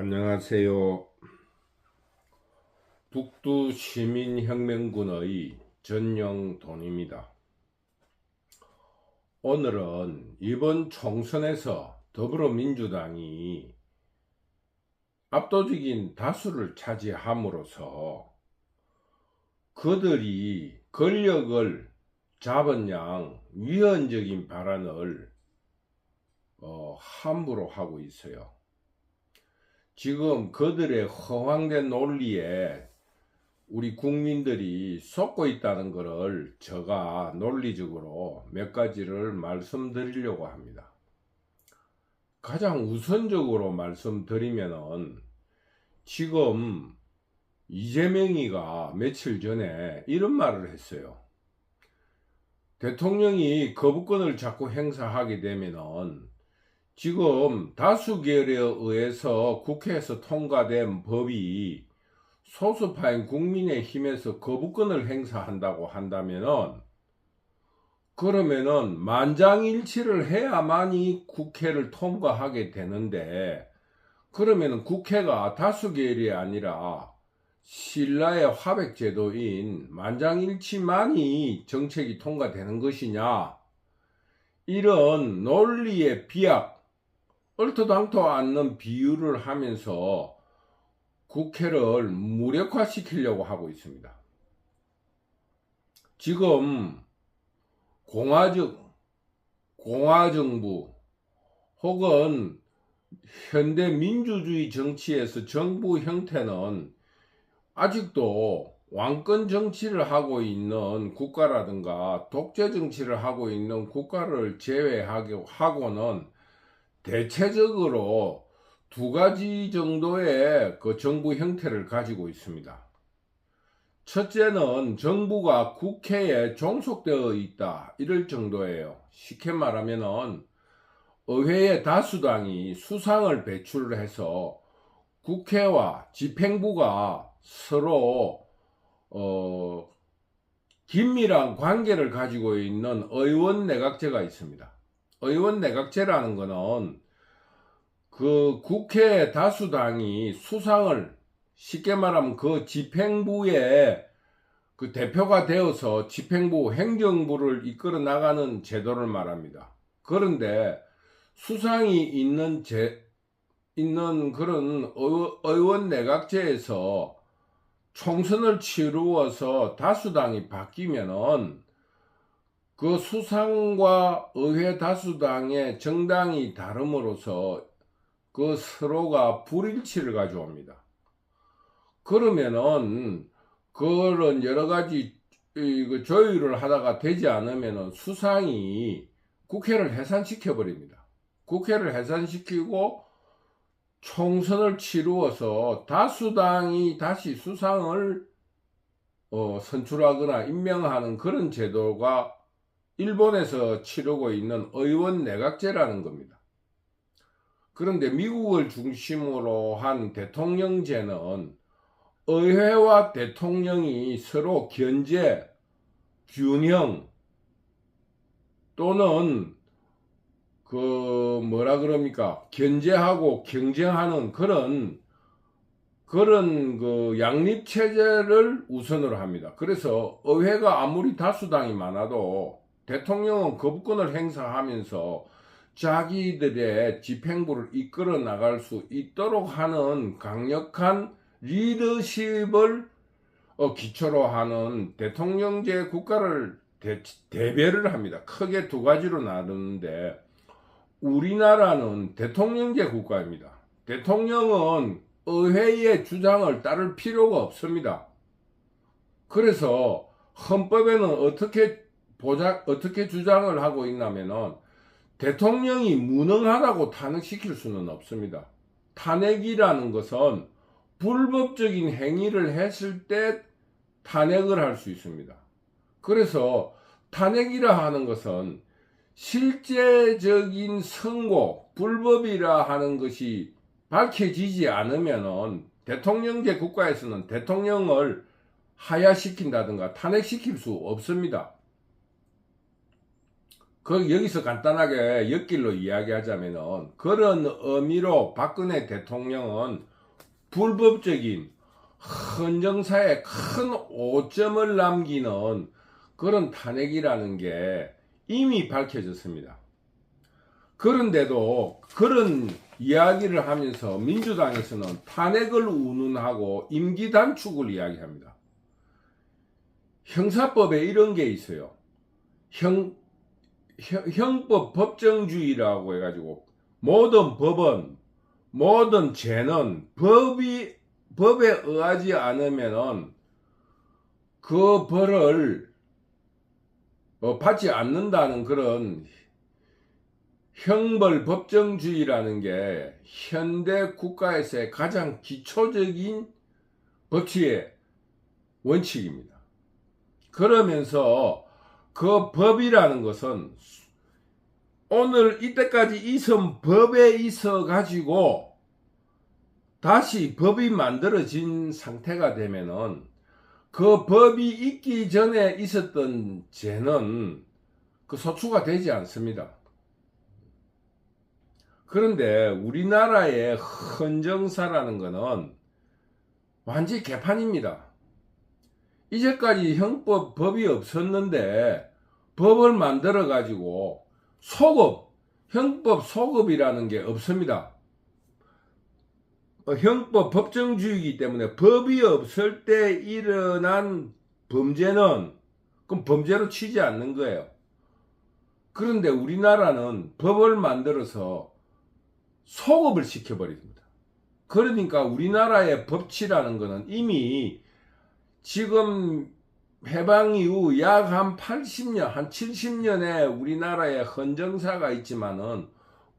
안녕하세요. 북두시민혁명군의 전영돈입니다. 오늘은 이번 총선에서 더불어민주당이 압도적인 다수를 차지함으로써 그들이 권력을 잡은 양 위헌적인 발언을 함부로 하고 있어요. 지금 그들의 허황된 논리에 우리 국민들이 속고 있다는 것을 제가 논리적으로 몇 가지를 말씀드리려고 합니다. 가장 우선적으로 말씀드리면은 지금 이재명이가 며칠 전에 이런 말을 했어요. 대통령이 거부권을 자꾸 행사하게 되면은 지금 다수결에 의해서 국회에서 통과된 법이 소수파인 국민의힘에서 거부권을 행사한다고 한다면은 그러면은 만장일치를 해야만이 국회를 통과하게 되는데 그러면은 국회가 다수결이 아니라 신라의 화백제도인 만장일치만이 정책이 통과되는 것이냐, 이런 논리의 비약, 얼토당토 않는 비유를 하면서 국회를 무력화시키려고 하고 있습니다. 지금 공화정부 혹은 현대 민주주의 정치에서 정부 형태는 아직도 왕권 정치를 하고 있는 국가라든가 독재 정치를 하고 있는 국가를 제외하고는 대체적으로 두 가지 정도의 그 정부 형태를 가지고 있습니다. 첫째는 정부가 국회에 종속되어 있다, 이럴 정도예요. 쉽게 말하면은 의회의 다수당이 수상을 배출을 해서 국회와 집행부가 서로 긴밀한 관계를 가지고 있는 의원내각제가 있습니다. 의원내각제라는 것은 그 국회 다수당이 수상을, 쉽게 말하면 그 집행부의 그 대표가 되어서 집행부 행정부를 이끌어 나가는 제도를 말합니다. 그런데 수상이 있는 그런 의원내각제에서 총선을 치루어서 다수당이 바뀌면은 그 수상과 의회 다수당의 정당이 다름으로써 그 서로가 불일치를 가져옵니다. 그러면은 그런 여러 가지 조율을 하다가 되지 않으면은 수상이 국회를 해산시켜 버립니다. 국회를 해산시키고 총선을 치루어서 다수당이 다시 수상을 선출하거나 임명하는 그런 제도가 일본에서 치르고 있는 의원내각제라는 겁니다. 그런데 미국을 중심으로 한 대통령제는 의회와 대통령이 서로 견제, 균형 또는 견제하고 경쟁하는 그런 그 양립체제를 우선으로 합니다. 그래서 의회가 아무리 다수당이 많아도 대통령은 거부권을 행사하면서 자기들의 집행부를 이끌어 나갈 수 있도록 하는 강력한 리더십을 기초로 하는 대통령제 국가를 대별을 합니다. 크게 두 가지로 나누는데 우리나라는 대통령제 국가입니다. 대통령은 의회의 주장을 따를 필요가 없습니다. 그래서 헌법에는 어떻게 주장을 하고 있냐면은 대통령이 무능하다고 탄핵시킬 수는 없습니다. 탄핵이라는 것은 불법적인 행위를 했을 때 탄핵을 할 수 있습니다. 그래서 탄핵이라 하는 것은 실제적인 선고, 불법이라 하는 것이 밝혀지지 않으면은 대통령제 국가에서는 대통령을 하야시킨다든가 탄핵시킬 수 없습니다. 여기서 간단하게 엿길로 이야기하자면은 그런 의미로 박근혜 대통령은 불법적인 헌정사에 큰 오점을 남기는 그런 탄핵이라는 게 이미 밝혀졌습니다. 그런데도 그런 이야기를 하면서 민주당에서는 탄핵을 운운하고 임기 단축을 이야기합니다. 형사법에 이런 게 있어요. 형법 법정주의라고 해가지고 모든 법은, 모든 죄는 법에 의하지 않으면은 그 벌을 받지 않는다는 그런 형벌 법정주의라는 게 현대 국가에서의 가장 기초적인 법치의 원칙입니다. 그러면서 그 법이라는 것은 오늘 이때까지 있은 법에 있어 가지고 다시 법이 만들어진 상태가 되면은 그 법이 있기 전에 있었던 죄는 그 소추가 되지 않습니다. 그런데 우리나라의 헌정사라는 것은 완전히 개판입니다. 이제까지 법이 없었는데 법을 만들어 가지고 형법 소급이라는 게 없습니다. 형법 법정주의이기 때문에 법이 없을 때 일어난 범죄는 그럼 범죄로 치지 않는 거예요. 그런데 우리나라는 법을 만들어서 소급을 시켜버립니다. 그러니까 우리나라의 법치라는 것은 이미 지금 해방 이후 약 한 80년, 한 70년의 우리나라의 헌정사가 있지만은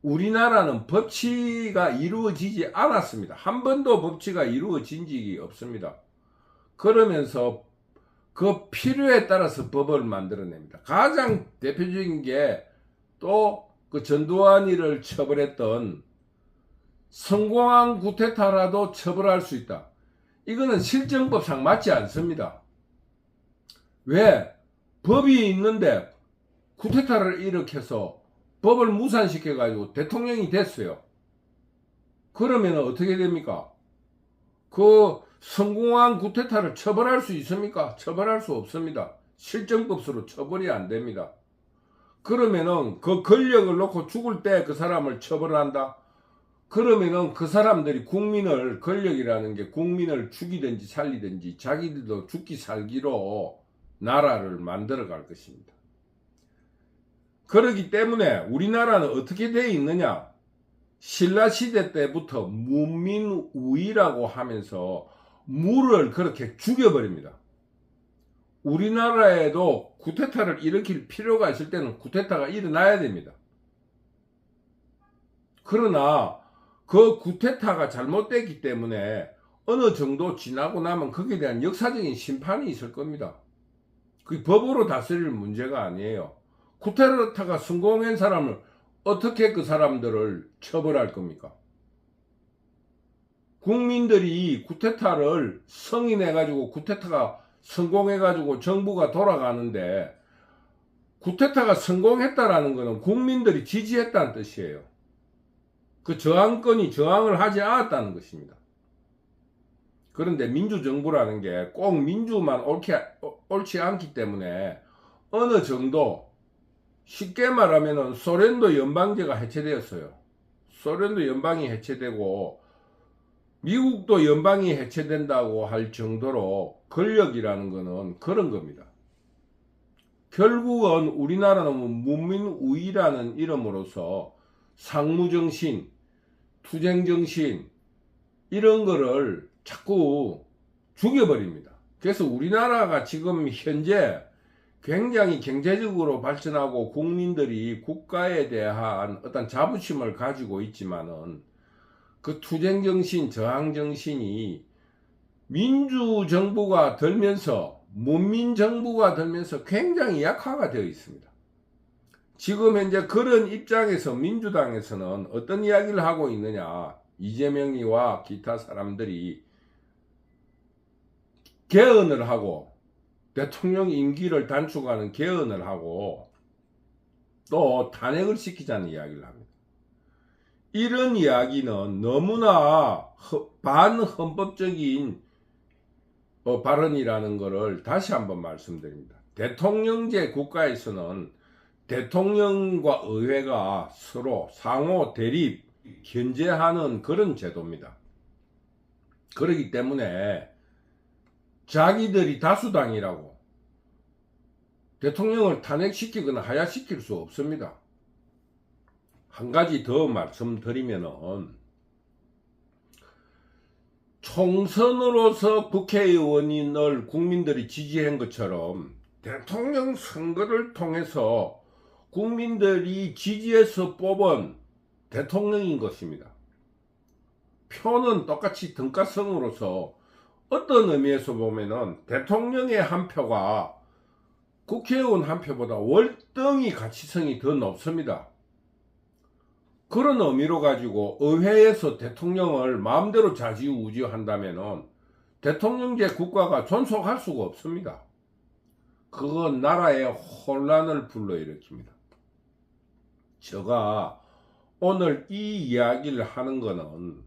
우리나라는 법치가 이루어지지 않았습니다. 한 번도 법치가 이루어진 적이 없습니다. 그러면서 그 필요에 따라서 법을 만들어냅니다. 가장 대표적인 게 또 그 전두환이를 처벌했던 성공한 구테타라도 처벌할 수 있다. 이거는 실정법상 맞지 않습니다. 왜? 법이 있는데 구테타를 일으켜서 법을 무산시켜가지고 대통령이 됐어요. 그러면 어떻게 됩니까? 그 성공한 구테타를 처벌할 수 있습니까? 처벌할 수 없습니다. 실정법으로 처벌이 안 됩니다. 그러면은 그 권력을 놓고 죽을 때 그 사람을 처벌한다? 그러면은 그 사람들이 권력이라는 게 국민을 죽이든지 살리든지 자기들도 죽기 살기로 나라를 만들어 갈 것입니다. 그렇기 때문에 우리나라는 어떻게 되어 있느냐? 신라시대 때부터 문민우위라고 하면서 무를 그렇게 죽여버립니다. 우리나라에도 구테타를 일으킬 필요가 있을 때는 구테타가 일어나야 됩니다. 그러나 그 구테타가 잘못됐기 때문에 어느 정도 지나고 나면 거기에 대한 역사적인 심판이 있을 겁니다. 그게 법으로 다스릴 문제가 아니에요. 구테타가 성공한 사람을 어떻게 그 사람들을 처벌할 겁니까? 국민들이 구테타를 승인해가지고 구테타가 성공해가지고 정부가 돌아가는데 구테타가 성공했다라는 것은 국민들이 지지했다는 뜻이에요. 그 저항권이 저항을 하지 않았다는 것입니다. 그런데 민주정부라는 게 꼭 민주만 옳지 않기 때문에 어느 정도 쉽게 말하면 소련도 연방제가 해체되었어요. 소련도 연방이 해체되고 미국도 연방이 해체된다고 할 정도로 권력이라는 것은 그런 겁니다. 결국은 우리나라는 문민우위라는 이름으로서 상무정신, 투쟁정신 이런 거를 자꾸 죽여버립니다. 그래서 우리나라가 지금 현재 굉장히 경제적으로 발전하고 국민들이 국가에 대한 어떤 자부심을 가지고 있지만은 그 투쟁정신, 저항정신이 민주정부가 들면서 문민정부가 들면서 굉장히 약화가 되어 있습니다. 지금 현재 그런 입장에서 민주당에서는 어떤 이야기를 하고 있느냐? 이재명이와 기타 사람들이 개헌을 하고 대통령 임기를 단축하는 개헌을 하고 또 탄핵을 시키자는 이야기를 합니다. 이런 이야기는 너무나 반헌법적인 발언이라는 것을 다시 한번 말씀드립니다. 대통령제 국가에서는 대통령과 의회가 서로 상호 대립, 견제하는 그런 제도입니다. 그렇기 때문에 자기들이 다수당이라고 대통령을 탄핵시키거나 하야시킬 수 없습니다. 한 가지 더 말씀드리면은 총선으로서 국회의원을 국민들이 지지한 것처럼 대통령 선거를 통해서 국민들이 지지해서 뽑은 대통령인 것입니다. 표는 똑같이 등가성으로서 어떤 의미에서 보면은 대통령의 한 표가 국회의원 한 표보다 월등히 가치성이 더 높습니다. 그런 의미로 가지고 의회에서 대통령을 마음대로 좌지우지한다면은 대통령제 국가가 존속할 수가 없습니다. 그건 나라의 혼란을 불러일으킵니다. 제가 오늘 이 이야기를 하는 거는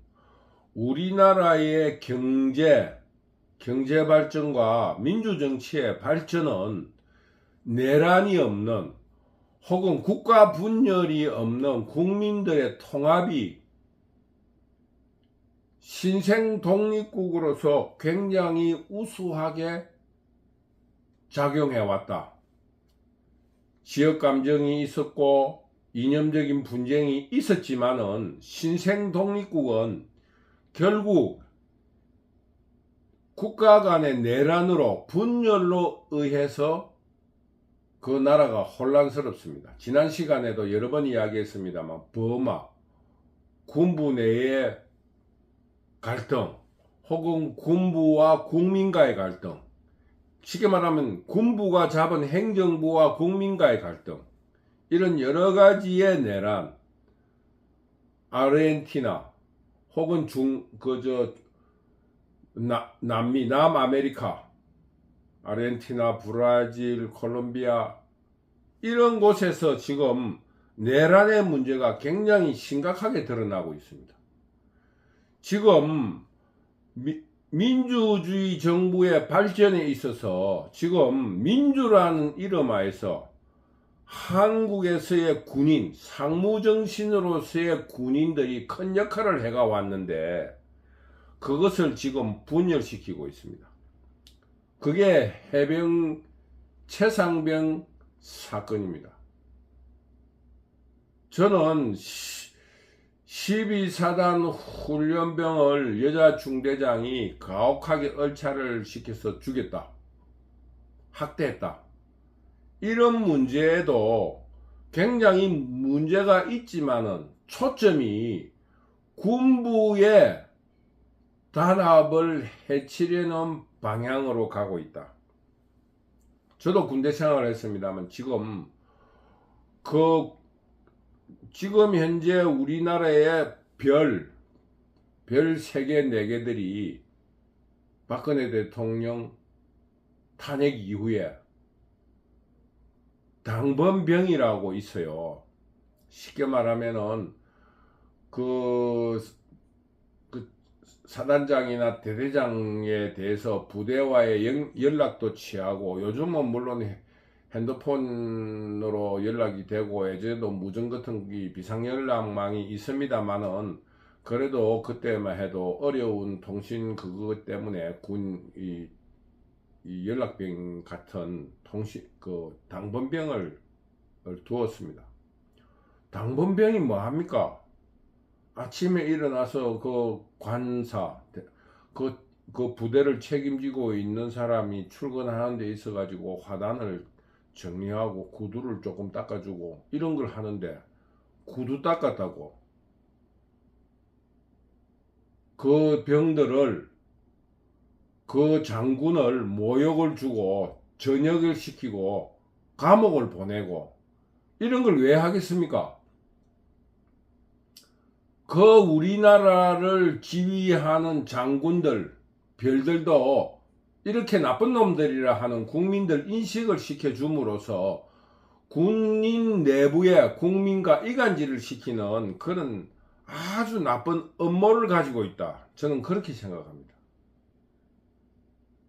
우리나라의 경제 발전과 민주정치의 발전은 내란이 없는 혹은 국가 분열이 없는 국민들의 통합이 신생 독립국으로서 굉장히 우수하게 작용해왔다. 지역 감정이 있었고 이념적인 분쟁이 있었지만은 신생 독립국은 결국 국가 간의 내란으로 분열로 의해서 그 나라가 혼란스럽습니다. 지난 시간에도 여러 번 이야기했습니다만 버마, 군부 내의 갈등 혹은 군부와 국민과의 갈등, 쉽게 말하면 군부가 잡은 행정부와 국민과의 갈등, 이런 여러 가지의 내란, 아르헨티나 혹은 남미, 남아메리카, 아르헨티나, 브라질, 콜롬비아 이런 곳에서 지금 내란의 문제가 굉장히 심각하게 드러나고 있습니다. 지금 민주주의 정부의 발전에 있어서 지금 민주라는 이름 하에서 한국에서의 군인, 상무정신으로서의 군인들이 큰 역할을 해가 왔는데 그것을 지금 분열시키고 있습니다. 그게 해병 최상병 사건입니다. 저는 12사단 훈련병을 여자 중대장이 가혹하게 얼차를 시켜서 죽였다, 학대했다, 이런 문제에도 굉장히 문제가 있지만은 초점이 군부의 단합을 해치려는 방향으로 가고 있다. 저도 군대 생활을 했습니다만 지금 현재 우리나라의 별 3개, 4개들이 박근혜 대통령 탄핵 이후에 당번병이라고 있어요. 쉽게 말하면은 사단장이나 대대장에 대해서 부대와의 연락도 취하고, 요즘은 물론 핸드폰으로 연락이 되고 예전에도 무전 같은 비상연락망이 있습니다만은 그래도 그때만 해도 어려운 통신 그것 때문에 이 연락병 같은 당번병을 두었습니다. 당번병이 뭐 합니까? 아침에 일어나서 그 관사, 그 부대를 책임지고 있는 사람이 출근하는 데 있어 가지고 화단을 정리하고 구두를 조금 닦아주고 이런 걸 하는데, 구두 닦았다고 그 병들을, 그 장군을 모욕을 주고 전역을 시키고 감옥을 보내고 이런 걸 왜 하겠습니까? 그 우리나라를 지휘하는 장군들, 별들도 이렇게 나쁜 놈들이라 하는 국민들 인식을 시켜줌으로써 군인 내부에 국민과 이간질을 시키는 그런 아주 나쁜 음모를 가지고 있다. 저는 그렇게 생각합니다.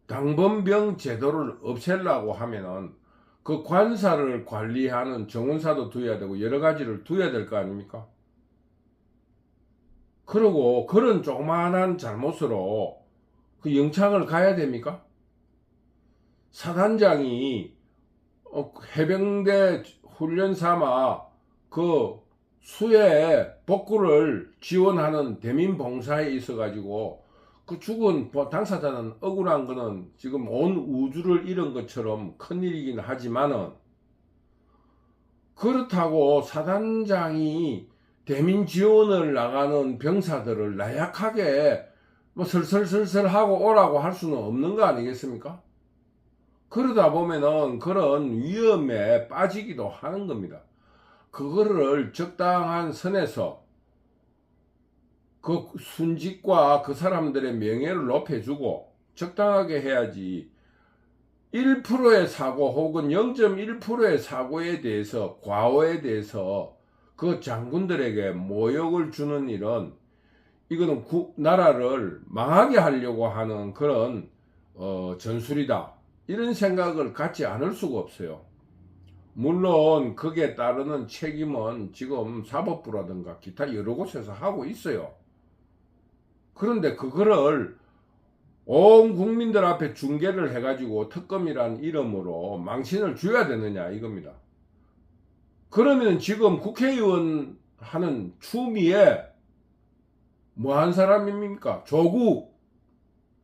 당번병 제도를 없애려고 하면은 그 관사를 관리하는 정원사도 두어야 되고 여러 가지를 두어야 될 거 아닙니까? 그리고 그런 조그마한 잘못으로 그 영창을 가야 됩니까? 사단장이 해병대 훈련 삼아 그 수해 복구를 지원하는 대민봉사에 있어가지고 그 죽은 당사자는 억울한 거는 지금 온 우주를 잃은 것처럼 큰일이긴 하지만은, 그렇다고 사단장이 대민 지원을 나가는 병사들을 나약하게 뭐 설설설설 하고 오라고 할 수는 없는 거 아니겠습니까? 그러다 보면은 그런 위험에 빠지기도 하는 겁니다. 그거를 적당한 선에서 그 순직과 그 사람들의 명예를 높여주고 적당하게 해야지, 1%의 사고 혹은 0.1%의 사고에 대해서, 과오에 대해서 그 장군들에게 모욕을 주는 일은, 이거는 나라를 망하게 하려고 하는 그런 전술이다, 이런 생각을 갖지 않을 수가 없어요. 물론 거기에 따르는 책임은 지금 사법부라든가 기타 여러 곳에서 하고 있어요. 그런데 그거를 온 국민들 앞에 중계를 해가지고 특검이란 이름으로 망신을 줘야 되느냐 이겁니다. 그러면 지금 국회의원 하는 추미애 뭐 한 사람입니까? 조국,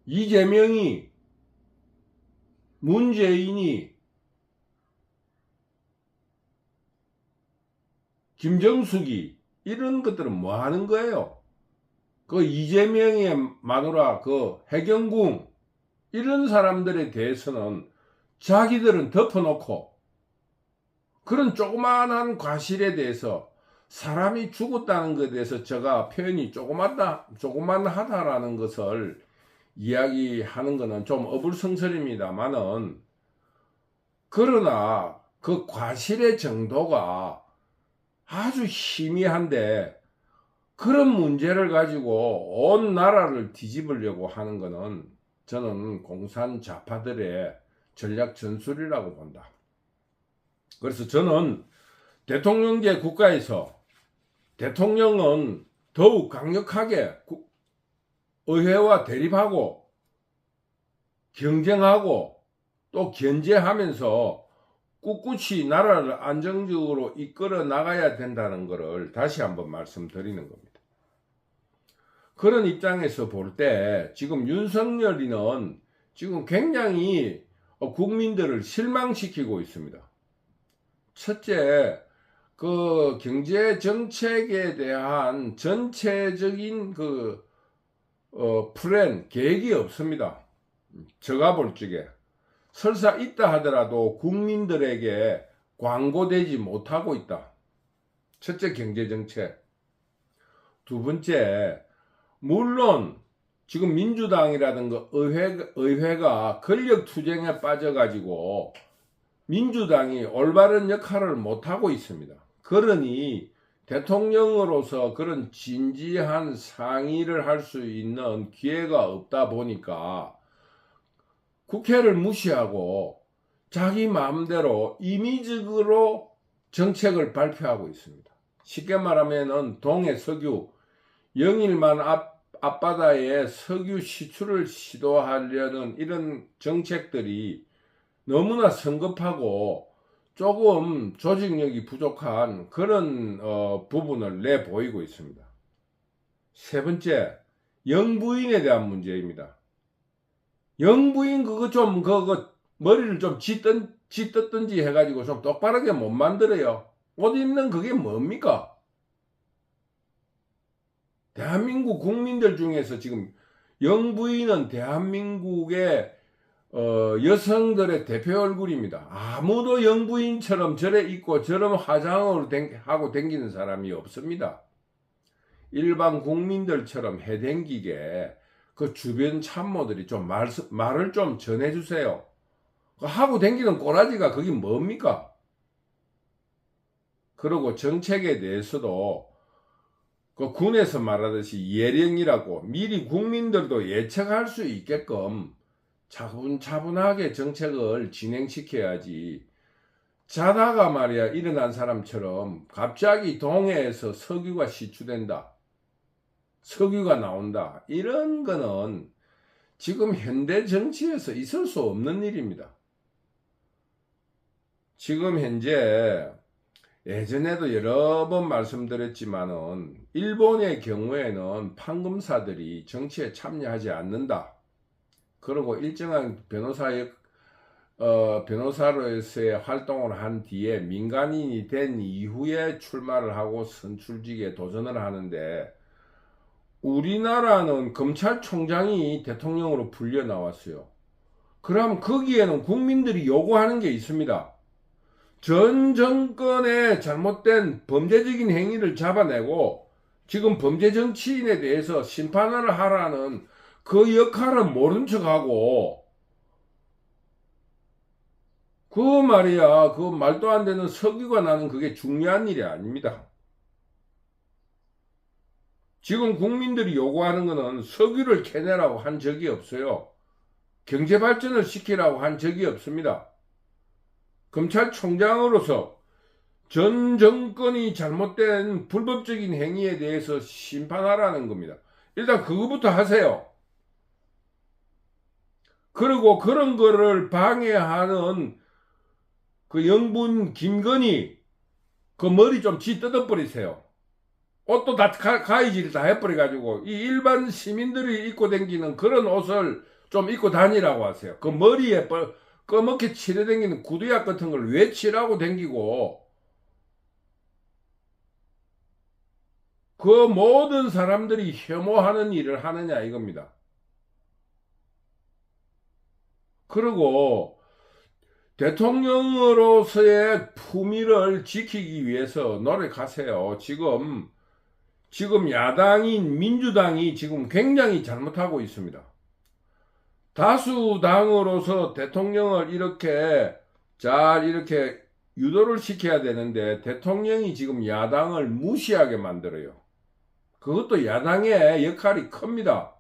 이재명이, 문재인이, 김정숙이, 이런 것들은 뭐 하는 거예요? 그 이재명의 마누라 그 해경궁, 이런 사람들에 대해서는 자기들은 덮어놓고 그런 조그만한 과실에 대해서, 사람이 죽었다는 것에 대해서 제가 표현이 조그만하다라는 것을 이야기하는 것은 좀 어불성설입니다만은, 그러나 그 과실의 정도가 아주 희미한데 그런 문제를 가지고 온 나라를 뒤집으려고 하는 것은 저는 공산 좌파들의 전략 전술이라고 본다. 그래서 저는 대통령제 국가에서 대통령은 더욱 강력하게 의회와 대립하고 경쟁하고 또 견제하면서 꿋꿋이 나라를 안정적으로 이끌어 나가야 된다는 것을 다시 한번 말씀드리는 겁니다. 그런 입장에서 볼 때 지금 윤석열이는 지금 굉장히 국민들을 실망시키고 있습니다. 첫째, 그 경제 정책에 대한 전체적인 그 플랜, 계획이 없습니다. 제가 볼 적에 설사 있다 하더라도 국민들에게 광고되지 못하고 있다. 첫째, 경제 정책. 두 번째, 물론 지금 민주당이라든가 의회가 권력 투쟁에 빠져가지고 민주당이 올바른 역할을 못하고 있습니다. 그러니 대통령으로서 그런 진지한 상의를 할 수 있는 기회가 없다 보니까 국회를 무시하고 자기 마음대로 임의적으로 정책을 발표하고 있습니다. 쉽게 말하면은 동해 석유, 영일만 앞바다에 석유 시출을 시도하려는 이런 정책들이 너무나 성급하고 조금 조직력이 부족한 그런 부분을 내보이고 있습니다. 세 번째, 영부인에 대한 문제입니다. 영부인 그거 좀 머리를 좀 쥐뜯든지 해가지고 좀 똑바르게 못 만들어요. 옷 입는 그게 뭡니까? 대한민국 국민들 중에서 지금 영부인은 대한민국의 여성들의 대표 얼굴입니다. 아무도 영부인처럼 저래 입고 저런 화장을 하고 다니는 사람이 없습니다. 일반 국민들처럼 해댕기게 그 주변 참모들이 좀 말을 좀 전해주세요. 하고 다니는 꼬라지가 그게 뭡니까? 그리고 정책에 대해서도 그 군에서 말하듯이 예령이라고 미리 국민들도 예측할 수 있게끔 차분차분하게 정책을 진행시켜야지. 자다가 말이야 일어난 사람처럼 갑자기 동해에서 석유가 시추된다, 석유가 나온다, 이런 거는 지금 현대 정치에서 있을 수 없는 일입니다. 지금 현재 예전에도 여러 번 말씀드렸지만은 일본의 경우에는 판검사들이 정치에 참여하지 않는다. 그리고 일정한 변호사로서의 활동을 한 뒤에 민간인이 된 이후에 출마를 하고 선출직에 도전을 하는데, 우리나라는 검찰총장이 대통령으로 불려 나왔어요. 그럼 거기에는 국민들이 요구하는 게 있습니다. 전 정권의 잘못된 범죄적인 행위를 잡아내고 지금 범죄 정치인에 대해서 심판을 하라는 그 역할을 모른 척하고, 그 말이야, 그 말도 안 되는 석유가 나는 그게 중요한 일이 아닙니다. 지금 국민들이 요구하는 거는 석유를 캐내라고 한 적이 없어요. 경제 발전을 시키라고 한 적이 없습니다. 검찰총장으로서 전 정권이 잘못된 불법적인 행위에 대해서 심판하라는 겁니다. 일단 그거부터 하세요. 그리고 그런 거를 방해하는 그 영분 김건희 그 머리 좀 뜯어버리세요. 옷도 다 가위질 다 해버려가지고 이 일반 시민들이 입고 다니는 그런 옷을 좀 입고 다니라고 하세요. 그 머리에 꺼멓게 칠해 다니는 구두약 같은 걸 왜 칠하고 다니고, 그 모든 사람들이 혐오하는 일을 하느냐 이겁니다. 그리고 대통령으로서의 품위를 지키기 위해서 노력하세요. 지금 야당인 민주당이 지금 굉장히 잘못하고 있습니다. 다수당으로서 대통령을 이렇게 유도를 시켜야 되는데 대통령이 지금 야당을 무시하게 만들어요. 그것도 야당의 역할이 큽니다.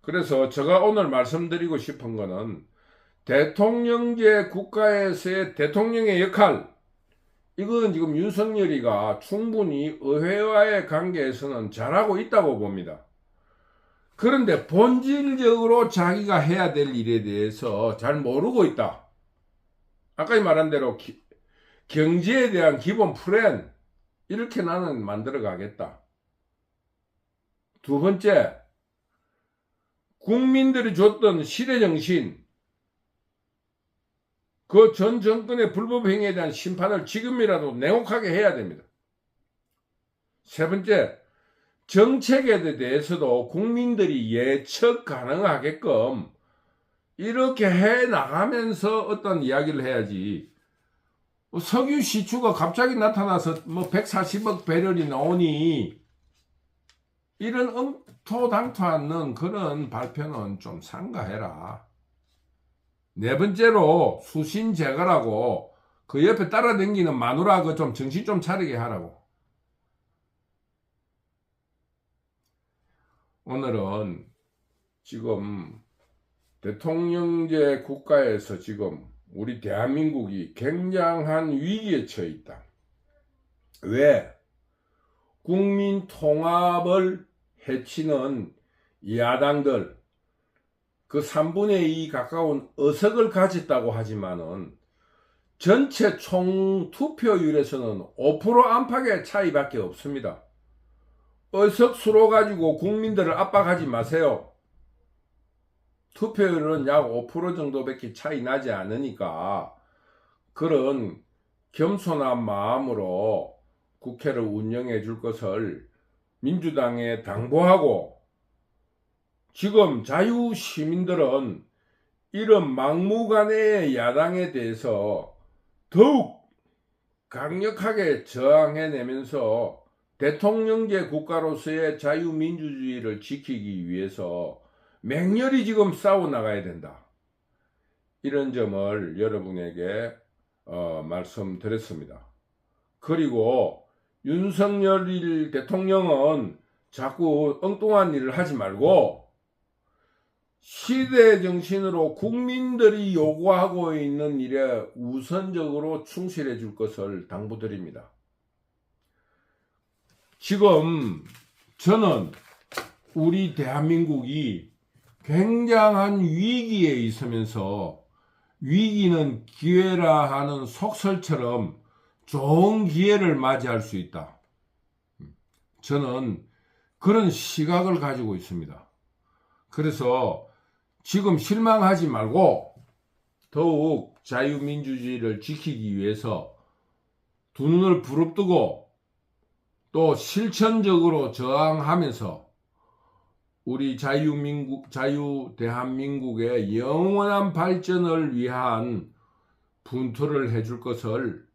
그래서 제가 오늘 말씀드리고 싶은 거는 대통령제 국가에서의 대통령의 역할, 이건 지금 윤석열이가 충분히 의회와의 관계에서는 잘하고 있다고 봅니다. 그런데 본질적으로 자기가 해야 될 일에 대해서 잘 모르고 있다. 아까 말한 대로 경제에 대한 기본 플랜, 이렇게 나는 만들어 가겠다. 두 번째, 국민들이 줬던 시대정신, 그 전 정권의 불법 행위에 대한 심판을 지금이라도 냉혹하게 해야 됩니다. 세 번째, 정책에 대해서도 국민들이 예측 가능하게끔 이렇게 해 나가면서 어떤 이야기를 해야지. 석유 시추가 갑자기 나타나서 140억 배럴이 나오니 이런 엉토당토 않는 그런 발표는 좀 삼가해라. 네 번째로 수신 제거라고 그 옆에 따라다니는 마누라 그 좀 정신 좀 차리게 하라고. 오늘은 지금 대통령제 국가에서 지금 우리 대한민국이 굉장한 위기에 처해 있다. 왜? 국민 통합을 해치는 야당들, 그 3분의 2 가까운 의석을 가졌다고 하지만은 전체 총 투표율에서는 5% 안팎의 차이밖에 없습니다. 의석수로 가지고 국민들을 압박하지 마세요. 투표율은 약 5% 정도밖에 차이 나지 않으니까 그런 겸손한 마음으로 국회를 운영해 줄 것을 민주당에 당부하고, 지금 자유시민들은 이런 막무가내의 야당에 대해서 더욱 강력하게 저항해내면서 대통령제 국가로서의 자유민주주의를 지키기 위해서 맹렬히 지금 싸워나가야 된다. 이런 점을 여러분에게 말씀드렸습니다. 그리고 윤석열 대통령은 자꾸 엉뚱한 일을 하지 말고 시대 정신으로 국민들이 요구하고 있는 일에 우선적으로 충실해 줄 것을 당부드립니다. 지금 저는 우리 대한민국이 굉장한 위기에 있으면서 위기는 기회라 하는 속설처럼 좋은 기회를 맞이할 수 있다. 저는 그런 시각을 가지고 있습니다. 그래서 지금 실망하지 말고 더욱 자유민주주의를 지키기 위해서 두 눈을 부릅뜨고 또 실천적으로 저항하면서 우리 대한민국의 영원한 발전을 위한 분투를 해줄 것을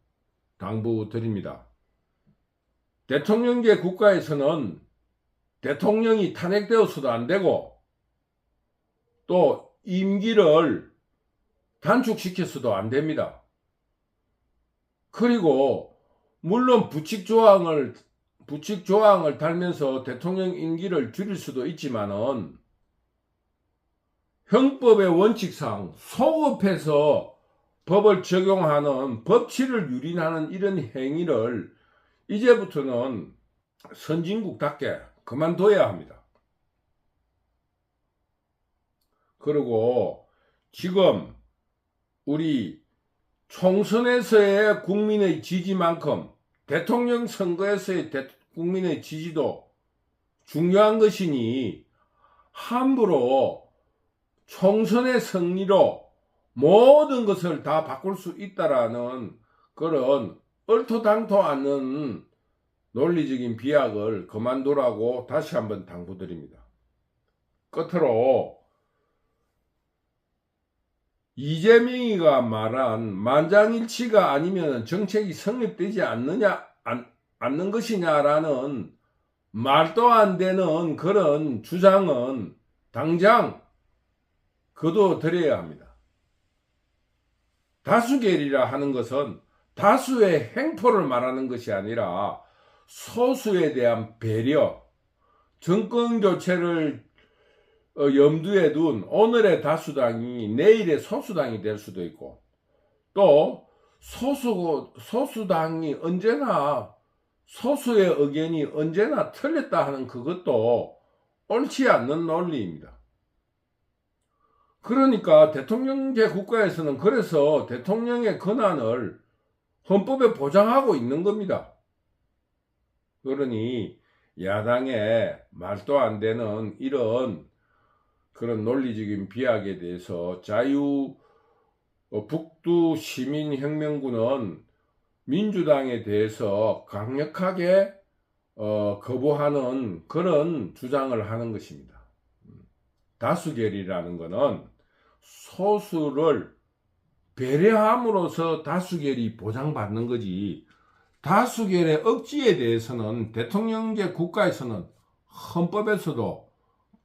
당부드립니다. 대통령제 국가에서는 대통령이 탄핵되어서도 안 되고 또 임기를 단축시켜서도 안 됩니다. 그리고 물론 부칙 조항을 달면서 대통령 임기를 줄일 수도 있지만은 형법의 원칙상 소급해서 법을 적용하는 법치를 유린하는 이런 행위를 이제부터는 선진국답게 그만둬야 합니다. 그리고 지금 우리 총선에서의 국민의 지지만큼 대통령 선거에서의 국민의 지지도 중요한 것이니 함부로 총선의 승리로 모든 것을 다 바꿀 수 있다라는 그런 얼토당토 않는 논리적인 비약을 그만두라고 다시 한번 당부드립니다. 끝으로 이재명이가 말한 만장일치가 아니면 정책이 성립되지 않는 것이냐라는 말도 안 되는 그런 주장은 당장 거둬들여야 합니다. 다수결이라 하는 것은 다수의 행포를 말하는 것이 아니라 소수에 대한 배려, 정권 교체를 염두에 둔 오늘의 다수당이 내일의 소수당이 될 수도 있고 또 소수당이 언제나 소수의 의견이 언제나 틀렸다 하는 그것도 옳지 않는 논리입니다. 그러니까 대통령제 국가에서는 그래서 대통령의 권한을 헌법에 보장하고 있는 겁니다. 그러니 야당의 말도 안 되는 이런 그런 논리적인 비약에 대해서 북두 시민혁명군은 민주당에 대해서 강력하게 거부하는 그런 주장을 하는 것입니다. 다수결이라는 것은 소수를 배려함으로써 다수결이 보장받는 거지, 다수결의 억지에 대해서는 대통령제 국가에서는 헌법에서도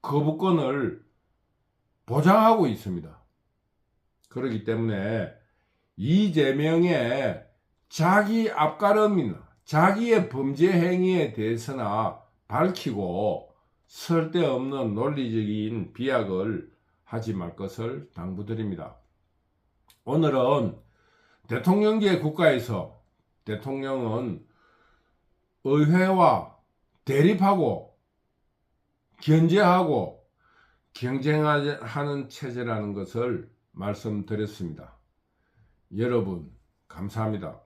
거부권을 보장하고 있습니다. 그렇기 때문에 이재명의 자기 앞가름이나 자기의 범죄 행위에 대해서나 밝히고 쓸데없는 논리적인 비약을 하지 말 것을 당부드립니다. 오늘은 대통령제 국가에서 대통령은 의회와 대립하고 견제하고 경쟁하는 체제라는 것을 말씀드렸습니다. 여러분, 감사합니다.